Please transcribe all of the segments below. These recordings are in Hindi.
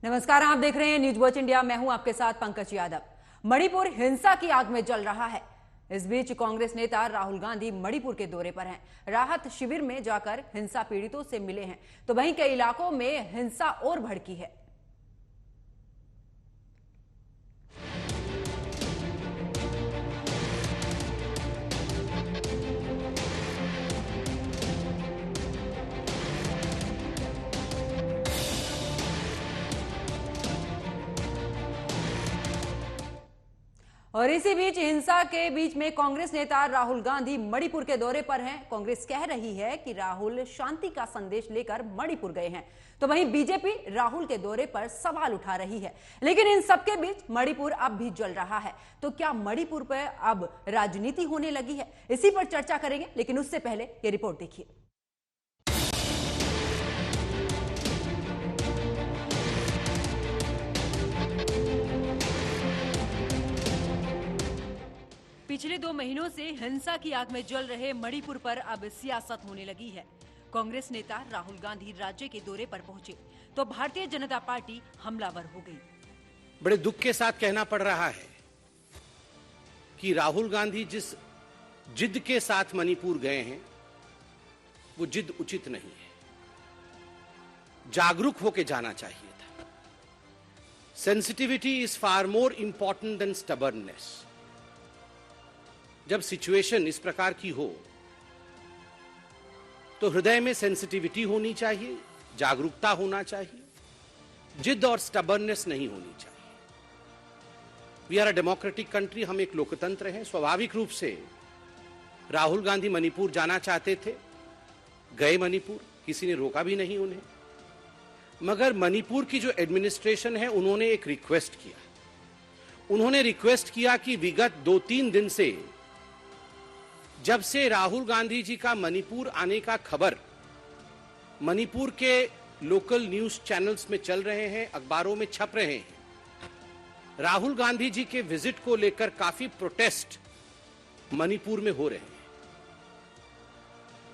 नमस्कार, आप देख रहे हैं न्यूज वॉच इंडिया। मैं हूं आपके साथ पंकज यादव। मणिपुर हिंसा की आग में जल रहा है। इस बीच कांग्रेस नेता राहुल गांधी मणिपुर के दौरे पर हैं। राहत शिविर में जाकर हिंसा पीड़ितों से मिले हैं, तो वहीं कई इलाकों में हिंसा और भड़की है। और इसी बीच हिंसा के बीच में कांग्रेस नेता राहुल गांधी मणिपुर के दौरे पर हैं। कांग्रेस कह रही है कि राहुल शांति का संदेश लेकर मणिपुर गए हैं, तो वहीं बीजेपी राहुल के दौरे पर सवाल उठा रही है। लेकिन इन सबके बीच मणिपुर अब भी जल रहा है, तो क्या मणिपुर पर अब राजनीति होने लगी है? इसी पर चर्चा करेंगे, लेकिन उससे पहले ये रिपोर्ट देखिए। पिछले 2 महीनों से हिंसा की आग में जल रहे मणिपुर पर अब सियासत होने लगी है। कांग्रेस नेता राहुल गांधी राज्य के दौरे पर पहुंचे तो भारतीय जनता पार्टी हमलावर हो गई। बड़े दुख के साथ कहना पड़ रहा है कि राहुल गांधी जिस जिद के साथ मणिपुर गए हैं वो जिद उचित नहीं है। जागरूक होकर जाना चाहिए था। Sensitivity is far more important than stubbornness. जब सिचुएशन इस प्रकार की हो तो हृदय में सेंसिटिविटी होनी चाहिए, जागरूकता होना चाहिए, जिद और स्टबर्ननेस नहीं होनी चाहिए। We are a democratic country, हम एक लोकतंत्र हैं। स्वाभाविक रूप से राहुल गांधी मणिपुर जाना चाहते थे, गए मणिपुर, किसी ने रोका भी नहीं उन्हें। मगर मणिपुर की जो एडमिनिस्ट्रेशन है उन्होंने एक रिक्वेस्ट किया। उन्होंने रिक्वेस्ट किया कि विगत 2-3 दिन से जब से राहुल गांधी जी का मणिपुर आने का खबर मणिपुर के लोकल न्यूज चैनल्स में चल रहे हैं, अखबारों में छप रहे हैं, राहुल गांधी जी के विजिट को लेकर काफी प्रोटेस्ट मणिपुर में हो रहे हैं।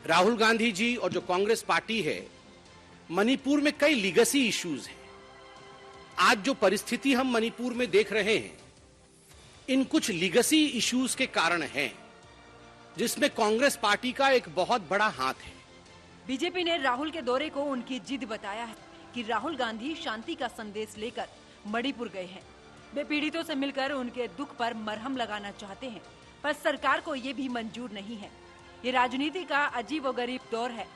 राहुल गांधी जी और जो कांग्रेस पार्टी है, मणिपुर में कई लीगेसी इश्यूज हैं। आज जो परिस्थिति हम मणिपुर में देख रहे हैं, इन कुछ लीगेसी इश्यूज के कारण हैं, जिसमें कांग्रेस पार्टी का एक बहुत बड़ा हाथ है। बीजेपी ने राहुल के दौरे को उनकी जिद बताया है कि राहुल गांधी शांति का संदेश लेकर मणिपुर गए हैं। वे पीड़ितों से मिलकर उनके दुख पर मरहम लगाना चाहते हैं, पर सरकार को ये भी मंजूर नहीं है। ये राजनीति का अजीबोगरीब दौर है,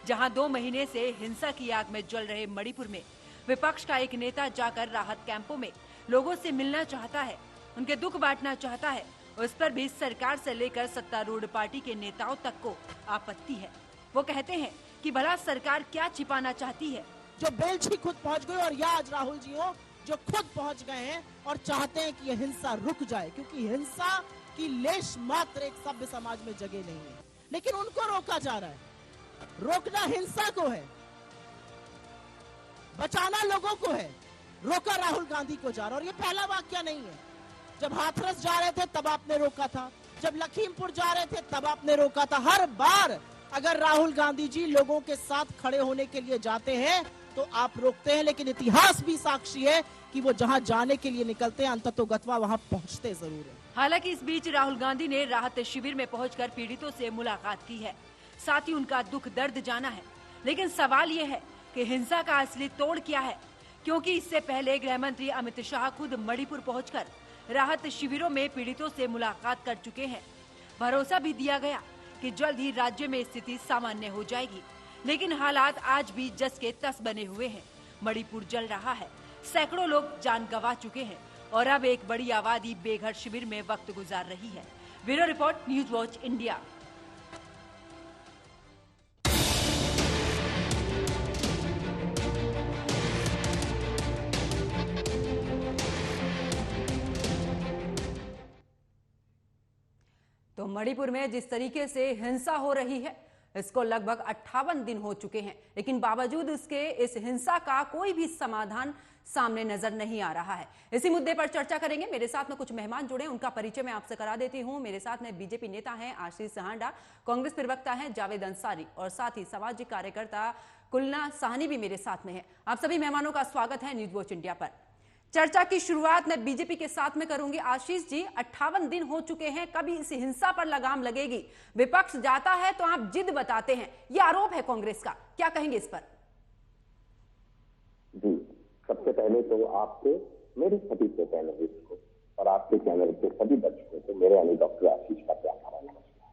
जहां 2 महीने से हिंसा की आग में जल रहे मणिपुर में विपक्ष का एक नेता जाकर राहत कैंपों में लोगों से मिलना चाहता है, उनके दुख बांटना चाहता है। उस पर भी सरकार से लेकर सत्तारूढ़ पार्टी के नेताओं तक को आपत्ति है। वो कहते हैं कि भला सरकार क्या छिपाना चाहती है। जो बेलछी खुद पहुंच गए और या आज राहुल जी हो जो खुद पहुंच गए हैं और चाहते हैं कि यह हिंसा रुक जाए, क्योंकि हिंसा की लेश मात्र एक सभ्य समाज में जगह नहीं है। लेकिन उनको रोका जा रहा है। रोकना हिंसा को है, बचाना लोगों को है। रोका राहुल गांधी को जा रहा है। और ये पहला वाकया नहीं है। जब हाथरस जा रहे थे तब आपने रोका था, जब लखीमपुर जा रहे थे तब आपने रोका था। हर बार अगर राहुल गांधी जी लोगों के साथ खड़े होने के लिए जाते हैं तो आप रोकते हैं। लेकिन इतिहास भी साक्षी है कि वो जहां जाने के लिए निकलते हैं अंततोगत्वा वहां पहुंचते जरूर है। हालांकि इस बीच राहुल गांधी ने राहत शिविर में पहुंचकर पीड़ितों से मुलाकात की है, साथ ही उनका दुख दर्द जाना है। लेकिन सवाल ये है कि हिंसा का असली तोड़ क्या है, क्योंकि इससे पहले गृह मंत्री अमित शाह खुद मणिपुर पहुंचकर राहत शिविरों में पीड़ितों से मुलाकात कर चुके हैं। भरोसा भी दिया गया कि जल्द ही राज्य में स्थिति सामान्य हो जाएगी। लेकिन हालात आज भी जस के तस बने हुए हैं। मणिपुर जल रहा है, सैकड़ों लोग जान गंवा चुके हैं और अब एक बड़ी आबादी बेघर शिविर में वक्त गुजार रही है। Bureau report, news watch India. तो मणिपुर में जिस तरीके से हिंसा हो रही है, इसको लगभग 58 दिन हो चुके हैं, लेकिन बावजूद इसके इस हिंसा का कोई भी समाधान सामने नजर नहीं आ रहा है। इसी मुद्दे पर चर्चा करेंगे। मेरे साथ में कुछ मेहमान जुड़े, उनका परिचय मैं आपसे करा देती हूं। मेरे साथ में बीजेपी नेता हैं आशीष सहांडा, कांग्रेस प्रवक्ता हैं जावेद अंसारी और साथ ही सामाजिक कार्यकर्ता कुलना साहनी भी मेरे साथ में है। आप सभी मेहमानों का स्वागत है न्यूज वॉच इंडिया पर। चर्चा की शुरुआत मैं बीजेपी के साथ में करूंगी। आशीष जी, 58 दिन हो चुके हैं, कभी इस हिंसा पर लगाम लगेगी? विपक्ष जाता है तो आप जिद बताते हैं, यह आरोप है कांग्रेस का, क्या कहेंगे इस पर? जी, सबसे पहले तो आपको, मेरे सभी को पैनलिस्ट को और आपके चैनल के सभी दर्शकों को मेरे यानी डॉक्टर आशीष का प्यार भरा नमस्कार।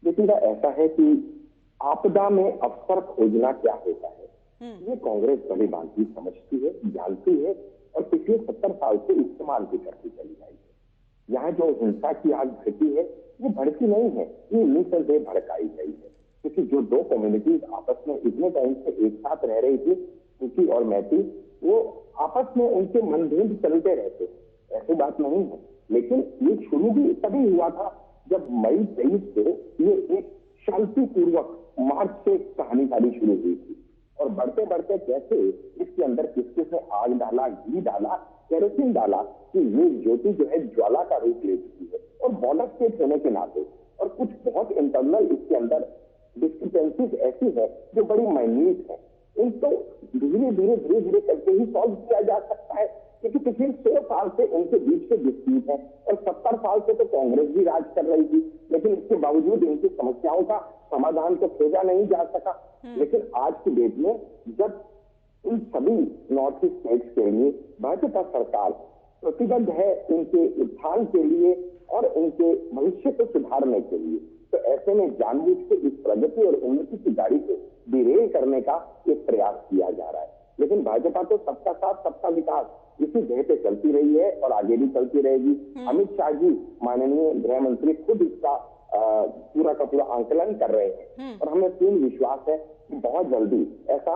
देखिएगा, ऐसा है कि आपदा में अवसर खोजना क्या होता है ये कांग्रेस भली भांति समझती है, जानती है और पिछले 70 साल से इस्तेमाल भी करती चली आई है। यहाँ जो हिंसा की आग भड़की है ये भड़की नहीं है, ये निसंदेह भड़काई गई है, क्योंकि जो दो कम्युनिटीज आपस में इतने टाइम से एक साथ रह रही थी, कुकी और मैती, वो आपस में उनके मनभेद चलते रहते, ऐसी बात नहीं है। लेकिन ये शुरू भी तभी हुआ था जब मई 23 को ये एक शांतिपूर्वक मार्च से कहानी सारी शुरू हुई थी, और बढ़ते बढ़ते कैसे इसके अंदर किस किसने आग डाला, घी डाला, केरोसिन डाला कि ये ज्योति जो है ज्वाला का रूप ले चुकी है। और बॉर्डर स्टेट होने के नाते और कुछ बहुत इंटरनल इसके अंदर डिस्क्रिपेंसीज ऐसी है जो बड़ी माइन्यूट है, इनको धीरे धीरे करके ही सॉल्व किया जा सकता है, क्योंकि पिछले 100 साल से उनके बीच के डिस्प्यूट है और 70 साल से तो कांग्रेस भी राज कर रही थी, लेकिन इसके बावजूद इनकी समस्याओं का समाधान तो खोजा नहीं जा सका। लेकिन आज की डेट में जब इन सभी नॉर्थ ईस्ट स्टेट्स के लिए भाजपा सरकार प्रतिबद्ध है उनके उत्थान के लिए और उनके भविष्य को सुधारने के लिए, तो ऐसे में जानबूझ के इस प्रगति और उन्नति की गाड़ी को डिरेल करने का एक प्रयास किया जा रहा है। लेकिन भाजपा तो सबका साथ सबका विकास इसी ध्येय पे चलती रही है और आगे भी चलती रहेगी। अमित शाह जी, माननीय गृह मंत्री, खुद इसका पूरा का पूरा आंकलन कर रहे हैं और हमें पूर्ण विश्वास है कि बहुत जल्दी ऐसा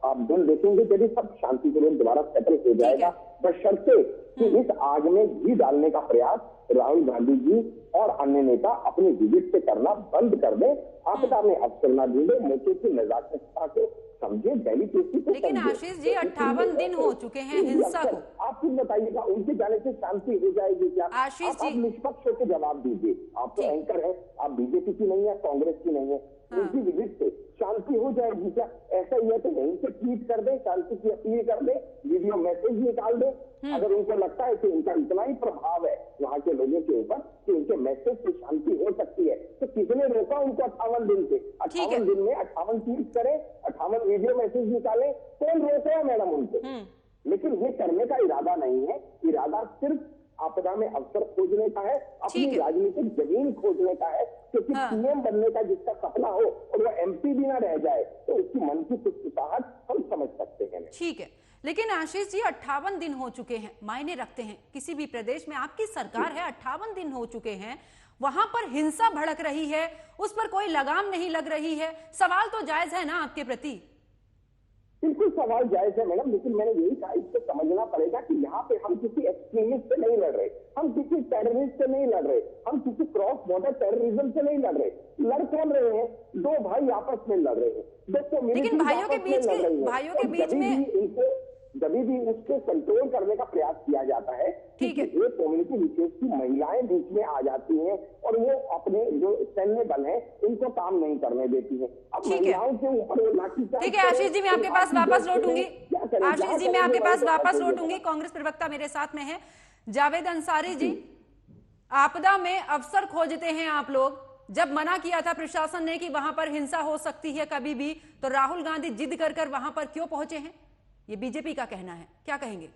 आप दिन देखेंगे यदि सब शांतिपूर्वक दोबारा सेटल हो जाएगा, बशर्ते कि इस आग में घी डालने का प्रयास राहुल गांधी जी और अन्य नेता अपने विजिट से करना बंद कर दें, आपदा में अवसर न ढूंढे, मौके की नजाकत को समझे, डेलीकेसी को। लेकिन आशीष जी, 58 दिन हो चुके हैं हिंसा को, आप खुद बताइएगा उनके जाने से शांति हो जाएगी क्या? आशीष जी, आप निष्पक्ष होकर जवाब दीजिए। आप तो एंकर है, आप बीजेपी की नहीं है, कांग्रेस की नहीं है, उनकी विजिट से शांति हो जाएगी क्या? ऐसा ही है तो यहीं से ट्वीट कर दे, शांति की अपील कर दे, वीडियो मैसेज निकाल दे। अगर उनको लगता है कि उनका इतना ही प्रभाव है वहां के लोगों के ऊपर कि उनके मैसेज से शांति हो सकती है, तो किसने रोका उनको 58 दिन से? 58 दिन में 58 ट्वीट करें, 58 वीडियो मैसेज निकालें, कौन रोका है मैडम उनको? लेकिन ये करने का इरादा नहीं है, इरादा सिर्फ आपदा में अवसर खोजने का है, अपनी राजनीतिक जमीन खोजने का है, क्योंकि पीएम बनने का जिसका सपना हो और वो एमपी भी ना रह जाए तो उसकी मन की खुशखुशाहट हम समझ सकते हैं। ठीक है, लेकिन आशीष जी, 58 दिन हो चुके हैं, मायने रखते हैं। किसी भी प्रदेश में आपकी सरकार है, 58 दिन हो चुके हैं, वहां पर हिंसा भड़क रही है, उस पर कोई लगाम नहीं लग रही है, सवाल तो जायज है ना आपके प्रति? बिल्कुल सवाल जायज है मैडम, लेकिन मैंने यही कहा, इसको समझना पड़ेगा कि यहाँ पे हम किसी एक्सट्रीमिस्ट से नहीं लड़ रहे, हम किसी टेररिस्ट से नहीं लड़ रहे, हम किसी क्रॉस बॉर्डर टेररिज्म से नहीं लड़ रहे। लड़ कौन रहे हैं? दो भाई आपस में लड़ रहे हैं, लेकिन भाइयों के बीच में जब भी उसको कंट्रोल करने का प्रयास किया जाता है, ठीक है, एक कम्युनिटी विशेष की महिलाएं बीच में आ जाती हैं और वो अपने जो सैन्य बल है उनको काम नहीं करने देती है। अब महिलाओं के ऊपर वो लाठीचार्ज। ठीक है आशीष जी, मैं आपके पास वापस लौटूंगी। आशीष जी, मैं आपके पास वापस लौटूंगी। कांग्रेस प्रवक्ता मेरे साथ में है जावेद अंसारी जी। आपदा में अवसर खोजते हैं आप लोग, जब मना किया था प्रशासन ने कि वहां पर हिंसा हो सकती है कभी भी, तो राहुल गांधी जिद कर वहां पर क्यों पहुंचे हैं? ये बीजेपी का कहना है, क्या कहेंगे?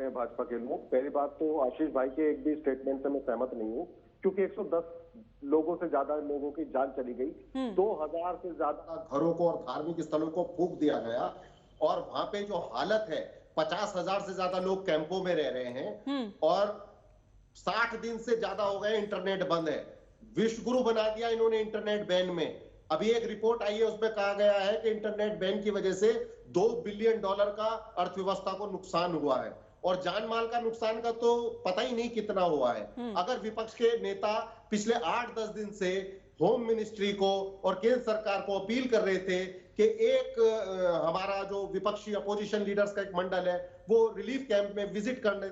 भाजपा के लोग, पहली बात तो आशीष भाई के एक भी स्टेटमेंट से मैं सहमत नहीं हूँ, क्योंकि 110 लोगों से ज्यादा लोगों की जान चली गई, 2000 से ज्यादा घरों को और धार्मिक स्थलों को फूंक दिया गया, और वहां पे जो हालत है 50,000 से ज्यादा लोग कैंपों में रह रहे हैं, और 60 दिन से ज्यादा हो गए इंटरनेट बंद है। विश्व गुरु बना दिया इन्होंने इंटरनेट बैन में। अभी एक रिपोर्ट आई है, उसमें कहा गया है कि इंटरनेट बैन की वजह से $2 बिलियन का अर्थव्यवस्था को नुकसान हुआ है, और जान माल का नुकसान का तो पता ही नहीं कितना हुआ है। अगर विपक्ष के नेता पिछले 8-10 दिन से होम मिनिस्ट्री को और केंद्र सरकार को अपील कर रहे थे कि एक हमारा जो विपक्षी अपोजिशन लीडर्स का एक मंडल है वो रिलीफ कैंप में विजिट करने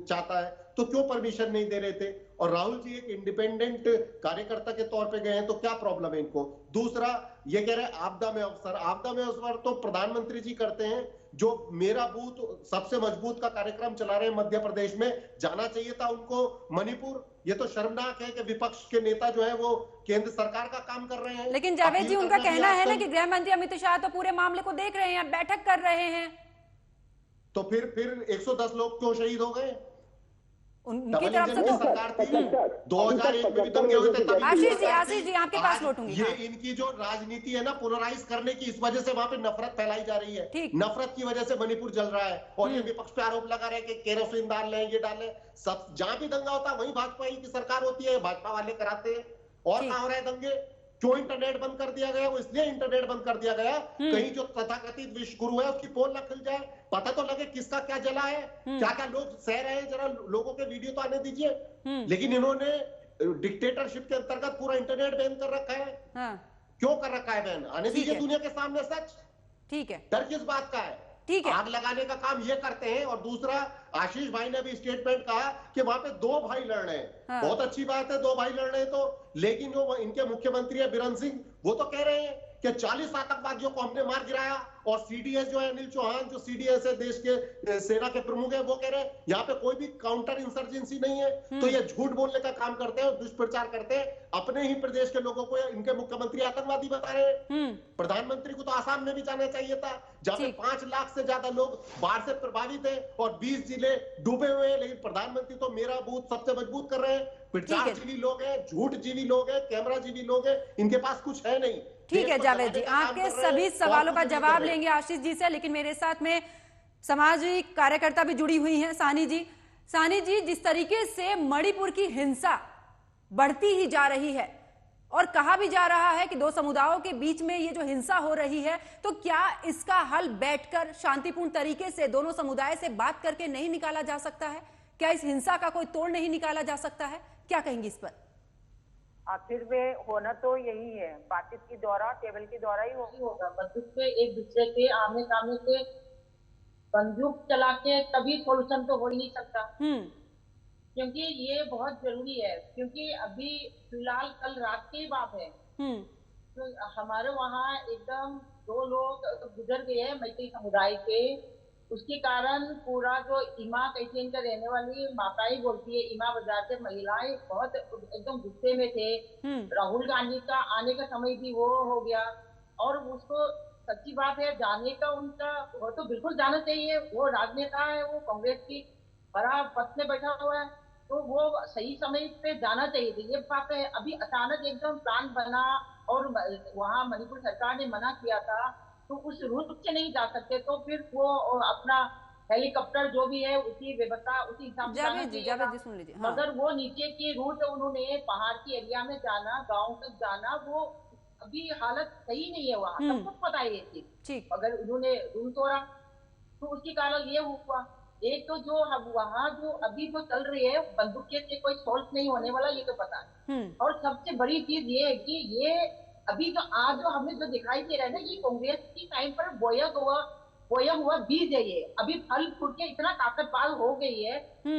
चाहता है, तो क्यों परमिशन नहीं दे रहे थे? और राहुल जी एक इंडिपेंडेंट कार्यकर्ता के तौर पे गए हैं, तो क्या प्रॉब्लम है इनको? दूसरा, ये कह रहे हैं आपदा में अवसर। आपदा में अवसर तो प्रधानमंत्री जी करते हैं, जो मेरा बूथ सबसे मजबूत का कार्यक्रम चला रहे हैं मध्य प्रदेश में। जाना चाहिए था उनको मणिपुर। ये तो शर्मनाक है कि विपक्ष के नेता जो है वो केंद्र सरकार का काम कर रहे हैं। लेकिन जावेद जी, उनका कहना है ना कि गृह मंत्री अमित शाह तो पूरे मामले को देख रहे हैं, बैठक कर रहे हैं। तो फिर 110 लोग क्यों शहीद हो गए? उनकी तरफ से तो सरकार थी 2001 में भी तो हुए थे। आशीष जी आपके पास लौटूंगी। ये इनकी जो राजनीति है ना पोलराइज करने की, इस वजह से वहां पे नफरत फैलाई जा रही है। नफरत की वजह से मणिपुर जल रहा है और ये विपक्ष पे आरोप लगा रहे हैं कि केरोसिन डाल रहे हैं, ये डाल रहे हैं। सब जहां भी दंगा होता है वहीं भाजपा की सरकार होती है, भाजपा वाले कराते हैं। और कहां हो रहे हैं दंगे? क्यों इंटरनेट बंद कर दिया गया? वो इसलिए इंटरनेट बंद कर दिया गया कहीं जो तथाकथित विश्व गुरु है उसकी पोल न खुल जाए, पता तो लगे किसका क्या जला है, क्या क्या लोग सह रहे हैं, जरा लोगों के वीडियो तो आने दीजिए। लेकिन इन्होंने डिक्टेटरशिप के अंतर्गत पूरा इंटरनेट बैन कर रखा है। क्यों कर रखा है बैन? आने दीजिए दुनिया के सामने सच। ठीक है, डर किस बात का है? ठीक है, आग लगाने का काम ये करते हैं। और दूसरा, आशीष भाई ने भी स्टेटमेंट कहा कि वहां पे 2 भाई लड़ रहे हैं। बहुत अच्छी बात है 2 भाई लड़ रहे हैं तो, लेकिन जो इनके मुख्यमंत्री है बीरेन सिंह, वो तो कह रहे हैं कि 40 आतंकवादियों को हमने मार गिराया। और सीडीएस जो है अनिल चौहान, जो सीडीएस है देश के सेना के प्रमुख है, वो कह रहे हैं यहाँ पे कोई भी काउंटर इंसर्जेंसी नहीं है। तो ये झूठ बोलने का काम करते हैं और दुष्प्रचार करते हैं। अपने ही प्रदेश के लोगों को इनके मुख्यमंत्री आतंकवादी बता रहे हैं। प्रधानमंत्री को तो आसाम में भी जाना चाहिए था, जहां पे 5 लाख से ज्यादा लोग बाढ़ से प्रभावित है और 20 जिले डूबे हुए हैं। लेकिन प्रधानमंत्री तो मेरा बूथ सबसे मजबूत कर रहे हैं। प्रचार जीवी लोग हैं, झूठ जीवी लोग हैं, कैमरा जीवी लोग हैं, इनके पास कुछ है नहीं। ठीक है जावेद जी, आपके सभी सवालों का जवाब लेंगे आशीष जी से, लेकिन मेरे साथ में सामाजिक कार्यकर्ता भी जुड़ी हुई हैं, सानी जी। सानी जी, जिस तरीके से मणिपुर की हिंसा बढ़ती ही जा रही है और कहा भी जा रहा है कि 2 समुदायों के बीच में ये जो हिंसा हो रही है, तो क्या इसका हल बैठकर शांतिपूर्ण तरीके से दोनों समुदाय से बात करके नहीं निकाला जा सकता है? क्या इस हिंसा का कोई तोड़ नहीं निकाला जा सकता है? क्या कहेंगी इस पर? आखिर में होना तो यही है, बातचीत के द्वारा, टेबल के द्वारा ही होगा। बंदूक पे एक दूसरे के आमने सामने से बंदूक चला के तभी सोल्यूशन तो हो ही नहीं सकता। क्योंकि ये बहुत जरूरी है, क्योंकि अभी फिलहाल कल रात की बात है, तो हमारे वहाँ एकदम 2 लोग गुजर गए हैं मैत्री समुदाय के। उसके कारण पूरा जो इमा कैथीन का रहने वाली माताएं बोलती है, इमा बाजार से महिलाएं बहुत एकदम गुस्से में थे। राहुल गांधी का आने का समय भी वो हो गया और उसको सच्ची बात है जाने का उनका, वो तो बिल्कुल जाना चाहिए। वो राजनेता है, वो कांग्रेस की बड़ा पद में बैठा हुआ है, तो वो सही समय पे जाना चाहिए थी। ये बात है, अभी अचानक एकदम प्लान बना और वहाँ मणिपुर सरकार ने मना किया था, तो उस रूट से नहीं जा सकते। तो फिर वो अपना हेलीकॉप्टर जो भी है उसी व्यवस्था उसी हिसाब से सुन लीजिए। मगर वो नीचे की रूट उन्होंने पहाड़ की एरिया में जाना, गांव तक जाना, वो अभी हालत सही नहीं है वहाँ, सबको पता है ये चीज। अगर उन्होंने रूल तोड़ा तो उसके कारण ये हुआ। एक तो जो वहाँ जो अभी जो चल रही है बंदूक से कोई सॉल्व नहीं होने वाला, ये तो पता है। और सबसे बड़ी चीज ये है कि ये अभी जो आज जो हमें जो दिखाई दे रहा है ना, ये कांग्रेस की टाइम पर बोया हुआ बीज है। ये अभी फल फूट के इतना ताकतवर हो गई है,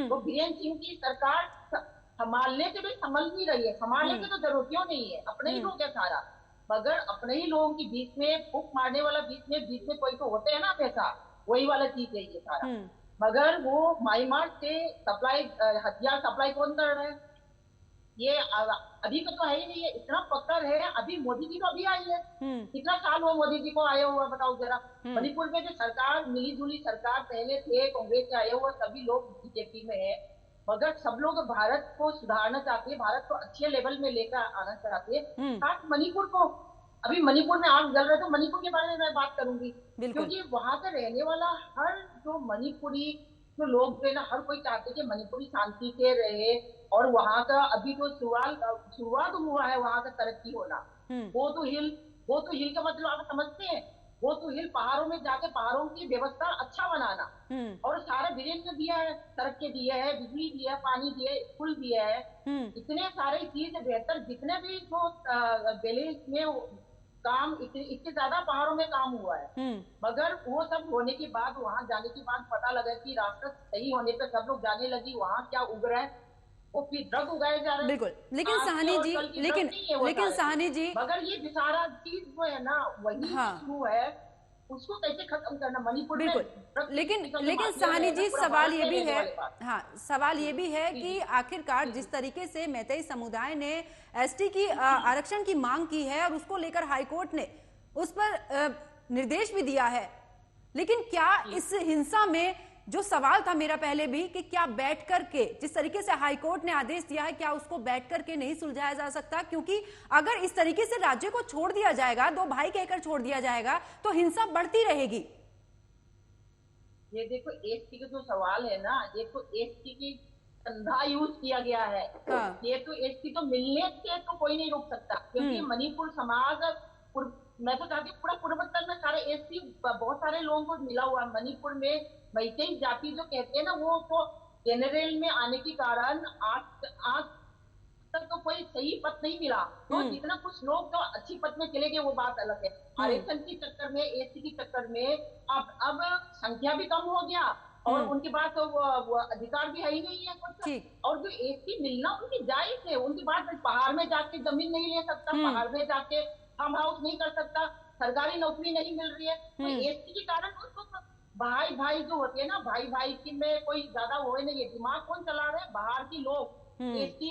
तो बीरेन सिंह की सरकार संभालने के भी संभल नहीं रही है। संभालने की तो जरूरत क्यों नहीं है, अपने ही लोग है सारा। मगर अपने ही लोगों के बीच में फूक मारने वाला बीच में कोई तो होते है ना पैसा, वही वाला चीज है ये सारा। मगर वो म्यांमार से सप्लाई हथियार सप्लाई कौन कर रहे हैं? ये अभी का तो है ही नहीं है, इतना पक्कर है। अभी मोदी जी तो अभी आई है, कितना साल हुआ मोदी जी को आए हुआ बताओ जरा। मणिपुर में जो सरकार मिली जुली सरकार पहले थे कांग्रेस से आए हुए सभी लोग बीजेपी में है, मगर सब लोग भारत को सुधारना चाहते हैं, भारत को अच्छे लेवल में लेकर आना चाहते हैं। साथ मणिपुर को, अभी मणिपुर में आग जल रहा है तो मणिपुर के बारे में मैं बात करूंगी, क्योंकि वहां का रहने वाला हर जो मणिपुरी जो लोग है ना, हर कोई चाहते हैं कि मणिपुरी शांति से रहे। और वहां का अभी जो शुरुआत हुआ है वहां का तरक्की होना, गो टू हिल का मतलब आप समझते हैं? गो टू हिल, पहाड़ों में जाके पहाड़ों की व्यवस्था अच्छा बनाना। और सारा वीरेंद्र ने दिया है, सड़कें दिए है, बिजली दिया है, पानी दिए, स्कूल दिया है, इतने सारे चीज बेहतर जितने भी जो दिल्ली में काम इतने ज्यादा पहाड़ों में काम हुआ है। मगर वो सब होने के बाद, वहां जाने के बाद पता लगा कि रास्ता सही होने पे सब लोग जाने लगी, वहां क्या उग रहा है वो फिर ड्रग उगाए जा रहे हैं। बिल्कुल, लेकिन साहनी जी, लेकिन साहनी जी, मगर ये सारा चीज जो है ना वही शुरू है, उसको कैसे खत्म करना मणिपुर में। लेकिन साहनी जी, सवाल ये भी है, हाँ, सवाल ये भी है कि आखिरकार जिस तरीके से मैतेई समुदाय ने एसटी की आरक्षण की मांग की है और उसको लेकर हाईकोर्ट ने उस पर निर्देश भी दिया है, लेकिन क्या इस हिंसा में जो सवाल था मेरा पहले भी कि क्या बैठ करके, जिस तरीके से हाईकोर्ट ने आदेश दिया है, क्या उसको बैठ करके नहीं सुलझाया जा सकता? क्योंकि अगर इस तरीके से राज्य को छोड़ दिया जाएगा, दो भाई कहकर छोड़ दिया जाएगा, तो हिंसा बढ़ती रहेगी। ये देखो, एसटी का जो सवाल है ना, ये तो एसटी की कंधा यूज किया गया है। ये तो एसटी तो मिलने से तो कोई नहीं रोक सकता, क्योंकि मणिपुर समाज, मैं तो चाहती हूँ पूरा पूर्वोत्तर में सारे एसटी बहुत सारे लोगों को मिला हुआ है। मणिपुर में मैतेई जाति जो कहते हैं ना, वो तो जनरल में आने के कारण आज तक तो कोई सही पद नहीं मिला। तो जितना कुछ लोग तो अच्छी पद में चले गए वो बात अलग है। आरक्षण के चक्कर में, एसटी के चक्कर में अब संख्या भी कम हो गया और उनके पास तो वो अधिकार भी है ही नहीं है कुछ। और जो एसटी मिलना उनकी जायज है, उनकी बात, पहाड़ में जाके जमीन नहीं ले सकता, पहाड़ में जाके फार्म हाउस नहीं कर सकता, सरकारी नौकरी नहीं मिल रही है। तो एसटी के कारण उसको भाई भाई जो होते हैं ना, भाई भाई की में कोई ज्यादा वो नहीं है। दिमाग कौन चला रहे हैं? बाहर की लोग। एसटी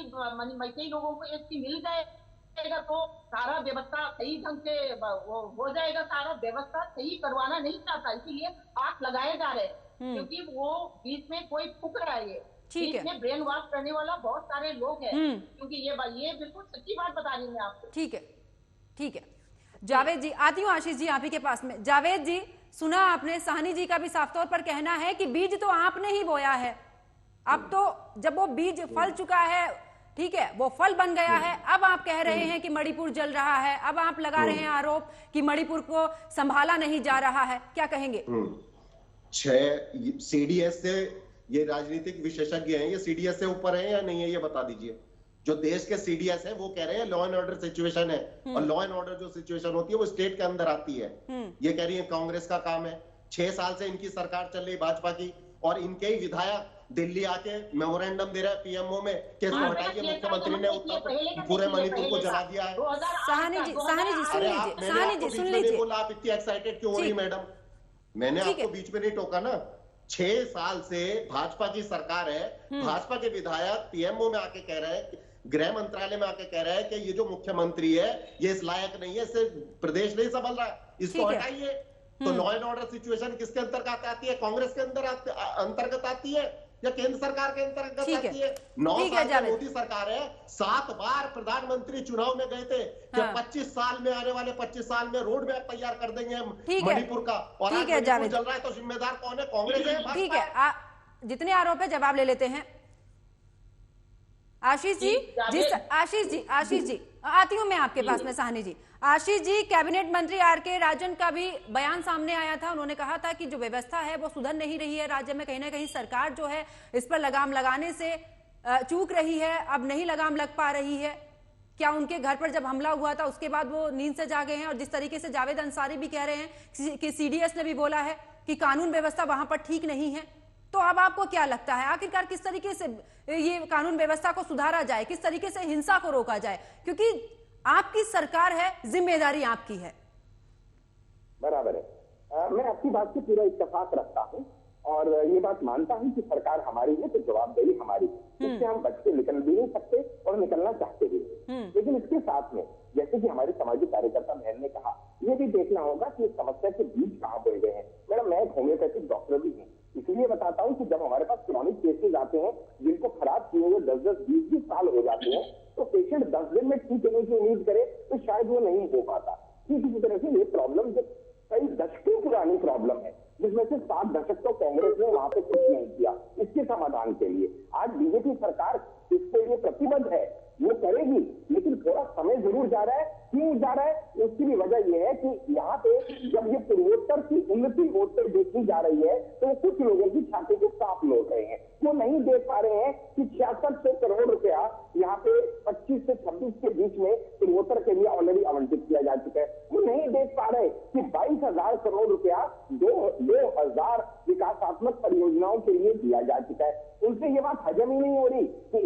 मैतेई लोगों को एसटी मिल जाएगा तो सारा व्यवस्था सही ढंग से हो जाएगा। सारा व्यवस्था सही करवाना नहीं चाहता, इसीलिए आंख लगाए जा रहे हैं, क्योंकि वो बीच में कोई फूक रहा है। बीच में ब्रेन वॉश करने वाला बहुत सारे लोग हैं, क्योंकि ये बिल्कुल सच्ची बात बता रही हूँ मैं आपको। ठीक है जावेद जी, आती हूँ आशीष जी आप ही के पास में। जावेद जी, सुना आपने, साहनी जी का भी साफ तौर पर कहना है कि बीज तो आपने ही बोया है। अब तो जब वो बीज फल चुका है, ठीक है, वो फल बन गया है, अब आप कह रहे हैं कि मणिपुर जल रहा है, अब आप लगा रहे हैं आरोप कि मणिपुर को संभाला नहीं जा रहा है, क्या कहेंगे? 6 सीडीएस से, ये राजनीतिक विशेषज्ञ हैं, ये सीडीएस से ऊपर है या नहीं है, ये बता दीजिए। जो देश के सीडीएस है वो कह रहे हैं लॉ एंड ऑर्डर सिचुएशन है, और लॉ एंड ऑर्डर जो सिचुएशन होती है वो स्टेट के अंदर आती है। ये कह रही है कांग्रेस का काम है। 6 साल से इनकी सरकार चल रही भाजपा की, और इनके ही विधायक दिल्ली आके मेमोरेंडम दे रहा है पीएमओ में कि इसको हटाइए, मुख्यमंत्री ने पूरे मणिपुर को जला दिया है। साहनी जी सुन लीजिए। बोला आप इतनी एक्साइटेड क्यों हो रही मैडम? मैंने आपको बीच में नहीं टोका ना। 6 साल से भाजपा की सरकार है, भाजपा के विधायक पीएमओ में आके कह रहे हैं, गृह मंत्रालय में आके कह रहा है कि ये जो मुख्यमंत्री है ये इस लायक नहीं है, इससे प्रदेश नहीं संभल रहा है, इसको हटाइए। तो लॉ एंड ऑर्डर सिचुएशन किसके अंतर्गत आती है? कांग्रेस के अंतर्गत आती है या केंद्र सरकार के अंतर्गत आती है? 9 साल की मोदी सरकार है, 7 बार प्रधानमंत्री चुनाव में गए थे कि 25 साल में, आने वाले 25 साल में रोड मैप तैयार कर देंगे मणिपुर का, और आज मणिपुर चल रहा है तो जिम्मेदार कौन है? कांग्रेस है। ठीक है, जितने आरोप है जवाब ले लेते हैं। आशीष जी, आती हूं मैं आपके पास में। साहनी जी, आशीष जी, कैबिनेट मंत्री आरके राजन का भी बयान सामने आया था। उन्होंने कहा था कि जो व्यवस्था है वो सुधर नहीं रही है राज्य में, कहीं ना कहीं सरकार जो है इस पर लगाम लगाने से चूक रही है, अब नहीं लगाम लग पा रही है। क्या उनके घर पर जब हमला हुआ था उसके बाद वो नींद से जागे हैं? और जिस तरीके से जावेद अंसारी भी कह रहे हैं कि सीडीएस ने भी बोला है कि कानून व्यवस्था वहां पर ठीक नहीं है, तो अब आपको क्या लगता है आखिरकार किस तरीके से ये कानून व्यवस्था को सुधारा जाए, किस तरीके से हिंसा को रोका जाए? क्योंकि आपकी सरकार है, जिम्मेदारी आपकी है। बराबर है। मैं आपकी बात से पूरा इत्तेफाक रखता हूँ और ये बात मानता हूँ कि सरकार हमारी है तो जवाबदेही हमारी है, इससे हम बच के निकल भी नहीं सकते और निकलना चाहते भी नहीं। लेकिन इसके साथ में, जैसे कि हमारे सामाजिक कार्यकर्ता बहन ने कहा, ये भी देखना होगा कि इस समस्या के बीज कहाँ बोए गए हैं। मैडम, मैं एक होम्योपैथिक डॉक्टर भी हूँ, इसलिए बताता हूँ कि जब हमारे पास क्रॉनिक केसेज आते हैं जिनको खराब किए हुए 10-10, 20-20 साल हो जाते हैं, तो पेशेंट 10 दिन में ठीक होने की उम्मीद करे तो शायद वो नहीं हो पाता। ठीक इसी तरह से ये प्रॉब्लम जो कई दशकों पुरानी प्रॉब्लम है, जिसमें से 7 दशक तो कांग्रेस ने वहां पे कुछ नहीं किया इसके समाधान के लिए। आज बीजेपी सरकार इसके लिए प्रतिबद्ध है वो करेगी, लेकिन थोड़ा समय जरूर जा रहा है। क्यों जा रहा है? उसकी भी वजह यह है कि यहाँ पे जब ये पूर्वोत्तर की उन्नति होते देखी जा रही है तो कुछ लोगों की छाती को साफ लौट रहे हैं। वो नहीं देख पा रहे हैं कि 6600 करोड़ रुपया यहाँ पे 25 से 26 के बीच में पूर्वोत्तर के लिए ऑलरेडी आवंटित किया जा चुका है। वो नहीं देख पा रहे कि 22,000 करोड़ रुपया 2000 विकासात्मक परियोजनाओं के लिए दिया जा चुका है। उनसे ये बात हजम ही नहीं हो रही कि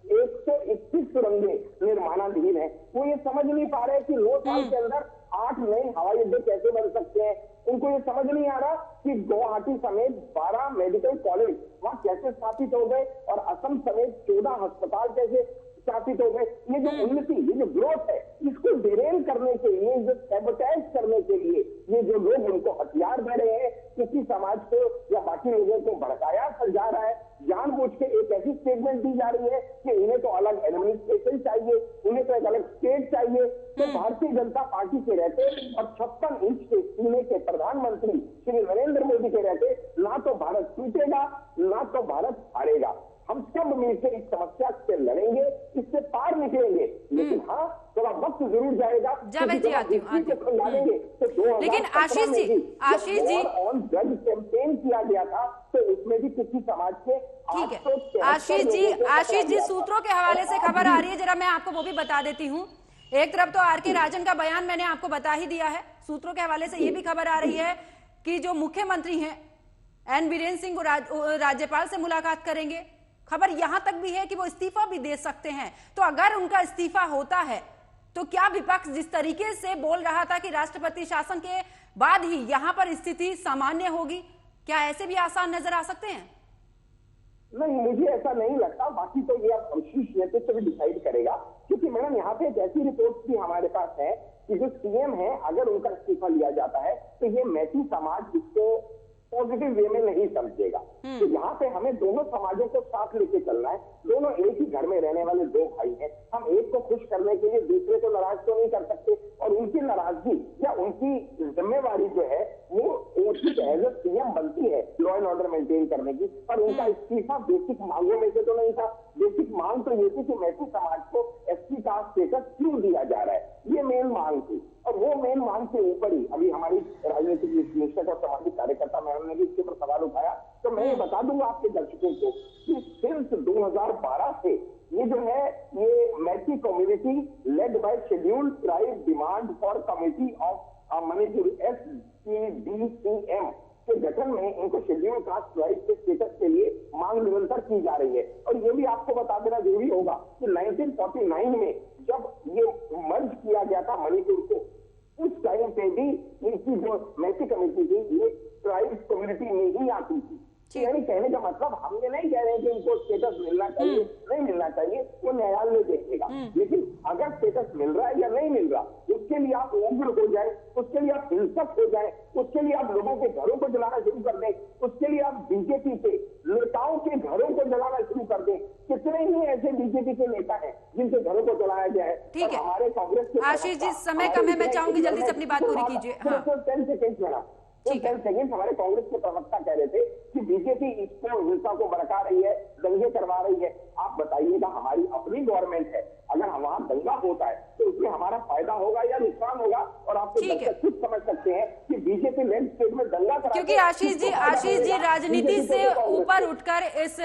121 सुरंगें निर्माणाधीन है। वो ये समझ नहीं पा रहे कि 9 साल के अंदर 8 नए हवाई अड्डे कैसे बन सकते हैं। उनको ये समझ नहीं आ रहा कि गुवाहाटी समेत 12 मेडिकल कॉलेज वहां कैसे स्थापित हो गए और असम समेत 14 अस्पताल कैसे स्थापित हो गए। ये जो उन्नति, ये जो ग्रोथ है, इसको डिरेल करने के लिए, जो सैबोटेज करने के लिए ये जो लोग उनको हथियार दे रहे हैं, किसी समाज को या बाकी लोगों को भड़काया जा रहा है। जानबूझ के एक ऐसी स्टेटमेंट दी जा रही है कि इन्हें तो अलग एडमिनिस्ट्रेशन चाहिए, उन्हें तो एक अलग स्टेट चाहिए। तो भारतीय जनता पार्टी के रहते और 56 इंच के सीने के प्रधानमंत्री श्री नरेंद्र मोदी के रहते ना तो भारत टूटेगा, ना तो भारत हारेगा। हम सब मिलकर इस समस्या से लड़ेंगे, इससे पार निकलेंगे। लेकिन हाँ, थोड़ा वक्त जरूर जाएगा। जावेद जी आती हूँ। लेकिन Ashish ji on drug campaign किया गया था तो उसमें भी किसी समाज के, ठीक है आशीष जी सूत्रों के हवाले से खबर आ रही है, जरा मैं आपको वो भी बता देती हूँ। एक तरफ तो आर के राजन का बयान मैंने आपको बता ही दिया है, सूत्रों के हवाले से ये भी खबर आ रही है कि जो मुख्यमंत्री हैं एन बीरेन सिंह राज्यपाल से मुलाकात करेंगे। खबर यहां तक भी है कि वो इस्तीफा भी दे सकते हैं। तो अगर उनका इस्तीफा होता है तो क्या विपक्ष जिस तरीके से बोल रहा था कि राष्ट्रपति शासन के बाद ही यहां पर स्थिति सामान्य होगी, क्या ऐसे भी आसान नजर आ सकते हैं? नहीं, मुझे ऐसा नहीं लगता। बाकी तो ये अब शीर्ष नेतृत्व भी डिसाइड करेगा, क्योंकि मैडम यहाँ पे एक ऐसी रिपोर्ट भी हमारे पास है कि जो सीएम है, अगर उनका इस्तीफा लिया जाता है तो ये मैती समाज इसको पॉजिटिव वे में नहीं समझेगा। तो यहाँ पे हमें दोनों समाजों को साथ लेके चलना है। दोनों एक ही घर में रहने वाले दो भाई हैं। हम एक को खुश करने के लिए दूसरे को नाराज तो नहीं कर सकते, और उनकी नाराजगी या उनकी जिम्मेवारी जो है वो एज ए सीएम बनती है लॉ एंड ऑर्डर मेंटेन करने की। पर उनका इस्तीफा बेसिक मांगों में से तो नहीं था। बेसिक मांग तो ये थी कि मैत्री समाज को एसटी का स्टेटस क्यों दिया जा रहा है, ये मेन मांग थी। और वो मेन मांग के ऊपर ही अभी हमारी राजनीतिक विश्लेषक और सामाजिक कार्यकर्ता मैंने भी इसके ऊपर सवाल उठाया। तो मैं ये बता दूंगा आपके दर्शकों को कि सिंस 2012 से ये जो है ये मैत्री community led by scheduled tribe demand for committee of Manipur SCDCM के गठन में इनको शेड्यूल कास्ट ट्राइब के स्टेटस के लिए मांग निरंतर की जा रही है। और ये भी आपको बता देना जरूरी होगा कि 1949 में जब ये मर्ज किया गया था मणिपुर को, उस टाइम पे भी इनकी जो मैत्री कमेटी थी ये ट्राइब कम्युनिटी में ही आती थी। यानी कहने का मतलब हम ये नहीं कह रहे हैं कि इनको स्टेटस मिलना चाहिए नहीं मिलना चाहिए, वो न्यायालय देखेगा। लेकिन अगर स्टेटस मिल रहा है या नहीं मिल रहा, उसके लिए आप उग्र हो जाए, उसके लिए आप हिंसक हो जाए, उसके लिए आप लोगों के घरों को जलाना शुरू कर दें, उसके लिए आप बीजेपी के नेताओं के घरों को जलाना शुरू कर दें। कितने ही ऐसे बीजेपी के नेता हैं जिनके घरों को जलाया गया है। ठीक है हमारे कांग्रेस के आशीष जी, समय कम है, मैं चाहूंगी जल्दी से अपनी बात पूरी कीजिए। 10 सेकेंड हमारे कांग्रेस के प्रवक्ता कह रहे थे कि बीजेपी इसको हिंसा को भड़का रही है, दंगे करवा रही है। आप बताइएगा, हमारी अपनी गवर्नमेंट है, अगर वहां दंगा होता है तो उसमें हमारा फायदा होगा या नुकसान होगा? और आप खुद समझ सकते हैं कि बीजेपी लैंड स्टेट में दंगा करा। क्योंकि आशीष जी राजनीति से ऊपर उठकर इस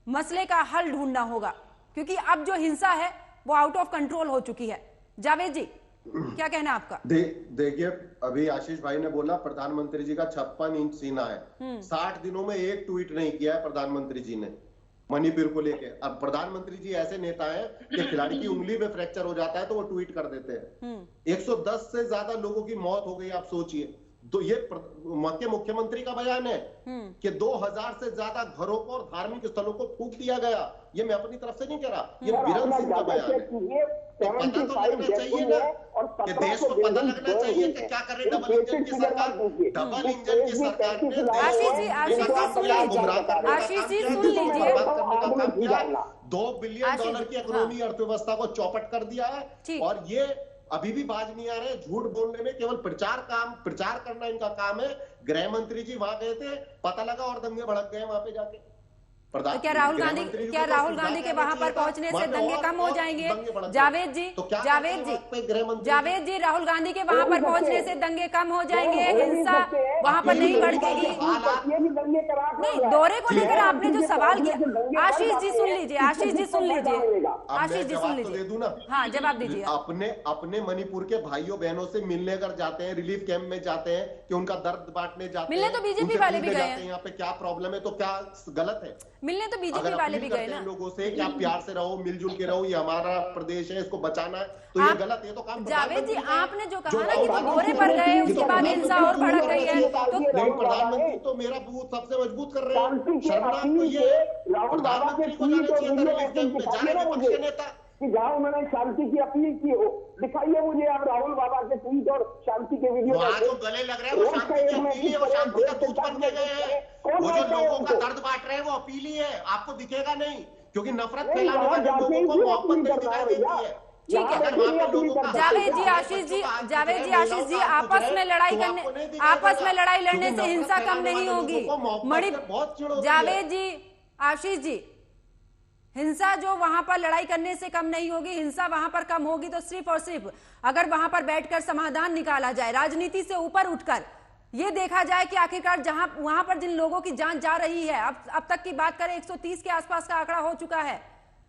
मसले का हल ढूंढना होगा, क्योंकि अब जो हिंसा है वो आउट ऑफ कंट्रोल हो चुकी है। जावेद जी, क्या कहना है आपका? देखिए, अभी आशीष भाई ने बोला प्रधानमंत्री जी का 56 इंच सीना है। 60 दिनों में एक ट्वीट नहीं किया है प्रधानमंत्री जी ने मणिपुर को लेके। अब प्रधानमंत्री जी ऐसे नेता हैं कि खिलाड़ी की उंगली में फ्रैक्चर हो जाता है तो वो ट्वीट कर देते हैं। 110 से ज्यादा लोगों की मौत हो गई, आप सोचिए। तो ये मुख्यमंत्री का बयान है कि 2000 से ज्यादा घरों को और धार्मिक स्थलों को फूंक दिया गया। ये मैं अपनी तरफ से नहीं कह रहा, ये बीरेन सिंह का बयान है। पता तो लगना चाहिए ना कि देश को पता लगना चाहिए कि क्या करे डबल इंजन की सरकार। डबल इंजन की सरकार ने आशीष जी सुन लीजिए, 2 बिलियन डॉलर की इकोनॉमी अर्थव्यवस्था को चौपट कर दिया है। और ये अभी भी बाज नहीं आ रहे, झूठ बोलने में केवल प्रचार करना इनका काम है। गृह मंत्री जी वहां गए थे, पता लगा और दंगे भड़क गए वहां पे जाके। क्या राहुल गांधी के वहां पर पहुंचने से दंगे कम हो जाएंगे? जावेद जी राहुल गांधी के वहां पर पहुंचने से दंगे कम हो जाएंगे, हिंसा वहां पर नहीं भड़केगी? नहीं, दौरे को लेकर आपने जो सवाल किया, आशीष जी सुन लीजिए, हाँ जवाब दीजिए। अपने मणिपुर के भाइयों बहनों से मिलने कर जाते हैं, रिलीफ कैंप में जाते हैं कि उनका दर्द बांटने जाते हैं। मिलने तो बीजेपी वाले भी गए हैं। यहाँ पे क्या प्रॉब्लम है, तो क्या गलत है? मिलने तो बीजेपी वाले भी गए ना। लोगों से क्या प्यार से रहो, मिलजुल के रहो, ये हमारा प्रदेश है, इसको बचाना है, तो ये गलत है। तो काम जावेद जी आपने जो कहा ना कि वो दौरे पर गए, उसके बाद हिंसा और भड़क गई है, तो प्रधानमंत्री तो मेरा बूथ सबसे मजबूत कर रहे हैं। शर्मनाक तो ये प्रधानमंत्री को जाना चाहिए था रिलीफ कैंप में, जाने विपक्ष के नेता कि जहां उन्होंने शांति की अपील की हो, दिखाइए मुझे आप राहुल बाबा के ट्वीट और शांति के वीडियो। वहाँ जो गले लग रहे हैं वो शांति की अपील है, वो शांति का दूत बन के गए हैं। वो जो लोगों का दर्द बांट रहे हैं वो अपील ही है, आपको दिखेगा नहीं, क्योंकि नफरत फैलाने वाले लोगों को मोहब्बत नहीं दिखाई देती है। ठीक है, जावेद जी आशीष जी आपस में लड़ाई लड़ने से हिंसा कम नहीं होगी। जावेद जी आशीष जी, हिंसा जो वहां पर लड़ाई करने से कम नहीं होगी, हिंसा वहां पर कम होगी तो सिर्फ और सिर्फ अगर वहां पर बैठकर समाधान निकाला जाए, राजनीति से ऊपर उठकर ये देखा जाए कि आखिरकार जहां वहां पर जिन लोगों की जान जा रही है, अब तक की बात करें 130 के आसपास का आंकड़ा हो चुका है,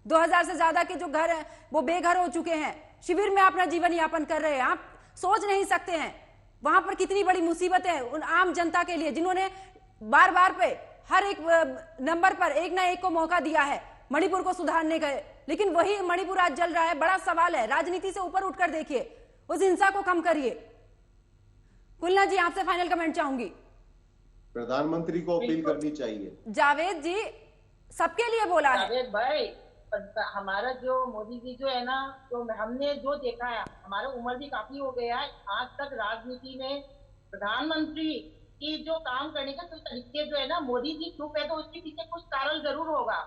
2000 से ज्यादा के जो घर हैं वो बेघर हो चुके हैं, शिविर में अपना जीवन यापन कर रहे हैं। आप सोच नहीं सकते हैं वहां पर कितनी बड़ी मुसीबत है उन आम जनता के लिए, जिन्होंने बार बार पे हर एक नंबर पर एक ना एक को मौका दिया है मणिपुर को सुधारने का, लेकिन वही मणिपुर आज जल रहा है। बड़ा सवाल है, राजनीति से ऊपर उठकर देखिए, उस हिंसा को कम करिए। कुलना जी आपसे फाइनल कमेंट चाहूंगी। प्रधानमंत्री को अपील करनी चाहिए। जावेद जी सबके लिए बोला है। जावेद भाई, हमारा जो मोदी जी जो है ना, तो हमने जो देखा है, हमारा उम्र भी काफी हो गया है, आज तक राजनीति में प्रधानमंत्री की जो काम करने का जो तरीके जो है ना, मोदी जी चुप है तो उसके पीछे कुछ कारण जरूर होगा।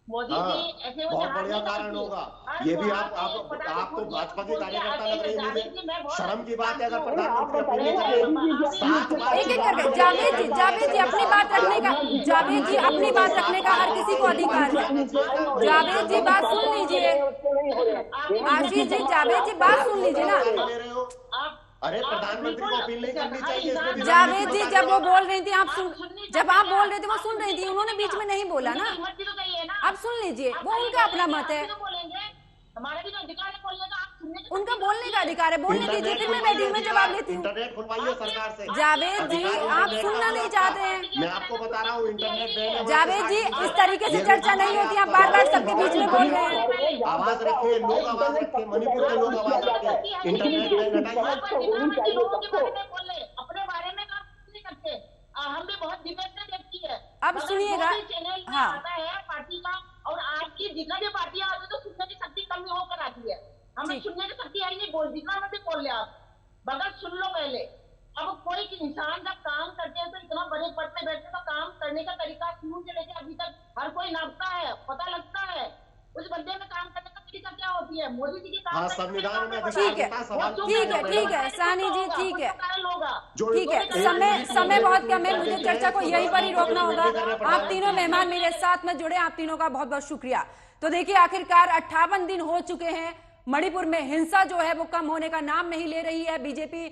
मोदी जी ऐसे बहुत बढ़िया कारण होगा। ये भी आपको भाजपा के कार्यकर्ता लग रही है, मुझे शर्म की बात है अगर प्रधानमंत्री अपील करें। एक एक करके जावेद जी अपनी बात रखने का, जावेद जी अपनी बात रखने का हर किसी को अधिकार है। जावेद जी बात सुन लीजिए, आशीष जी जावेद जी बात सुन लीजिए ना। अरे प्रधानमंत्री को अपील नहीं करनी चाहिए। जावेद जी जब वो बोल रही थी जब आप बोल रहे थे वो सुन रही थी, उन्होंने बीच में नहीं बोला ना। अब सुन लीजिए, वो उनका अपना मत है, हमारा भी तो अधिकार है बोलने का, आप सुनने का उनका बोलने का अधिकार है, बोलने दीजिए, फिर मैं बैठी हूँ, मैं जवाब देती हूँ। इंटरनेट खुलवाइए सरकार से। जावेद जी आप सुनना नहीं चाहते हैं। मैं आपको बता रहा हूँ इंटरनेट। जावेद जी इस तरीके से चर्चा नहीं होती, आप बार बार सबके बीच में बोल रहे हैं। आवाज रखिए, लोग आवाज रखिए, मणिपुर के लोग आवाज रखिए, इंटरनेट में अपने बारे में काम नहीं करते। हम भी बहुत डिबेट में देखती है। अब सुनिएगा, हाँ आता है पार्टी का, और आपकी जितना भी पार्टियां आती है तो सुनने की शक्ति कम होकर आती है। हमें सुनने की शक्ति आई नहीं, बोल जितना मत बोल ले आप, बगैर सुन लो पहले। अब कोई इंसान जब काम करते हैं तो इतना बड़े पद पे बैठते तो काम करने का तरीका शुरू से लेकर अभी तक हर कोई नापता है, पता लगता है उस बंदे में काम करने का तरीका क्या होती है। मोदी जी के काम संविधान में ठीक है सानी जी, ठीक है, समय बहुत कम है, मुझे चर्चा को यहीं पर ही रोकना होगा। आप तीनों मेहमान मेरे साथ में जुड़े, आप तीनों का बहुत बहुत शुक्रिया। तो देखिए आखिरकार 58 दिन हो चुके हैं, मणिपुर में हिंसा जो है वो कम होने का नाम नहीं ले रही है। बीजेपी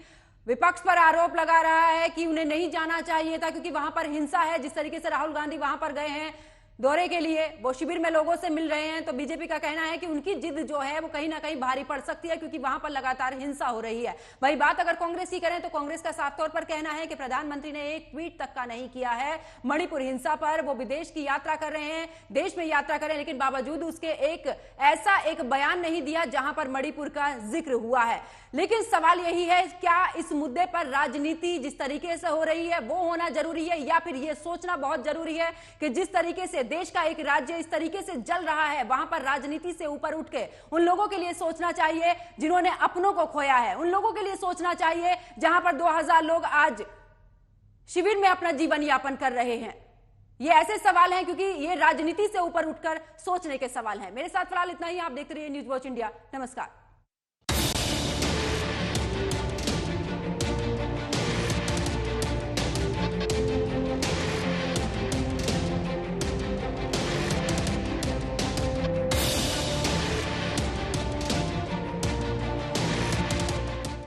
विपक्ष पर आरोप लगा रहा है कि उन्हें नहीं जाना चाहिए था क्योंकि वहां पर हिंसा है। जिस तरीके से राहुल गांधी वहां पर गए हैं दौरे के लिए, वो शिविर में लोगों से मिल रहे हैं, तो बीजेपी का कहना है कि उनकी जिद जो है वो कहीं ना कहीं भारी पड़ सकती है क्योंकि वहां पर लगातार हिंसा हो रही है। वही बात अगर कांग्रेस की करें तो कांग्रेस का साफ तौर पर कहना है कि प्रधानमंत्री ने एक ट्वीट तक का नहीं किया है मणिपुर हिंसा पर। वो विदेश की यात्रा कर रहे हैं, देश में यात्रा कर रहे हैं, लेकिन बावजूद उसके एक बयान नहीं दिया जहां पर मणिपुर का जिक्र हुआ है। लेकिन सवाल यही है, क्या इस मुद्दे पर राजनीति जिस तरीके से हो रही है वो होना जरूरी है, या फिर यह सोचना बहुत जरूरी है कि जिस तरीके से देश का एक राज्य इस तरीके से जल रहा है वहां पर राजनीति से ऊपर उठ के उन लोगों के लिए सोचना चाहिए जिन्होंने अपनों को खोया है, उन लोगों के लिए सोचना चाहिए जहां पर 2000 लोग आज शिविर में अपना जीवन यापन कर रहे हैं। ये ऐसे सवाल हैं क्योंकि ये राजनीति से ऊपर उठकर सोचने के सवाल हैं। मेरे साथ फिलहाल इतना ही, आप देखते रहिए न्यूज वॉच इंडिया। नमस्कार।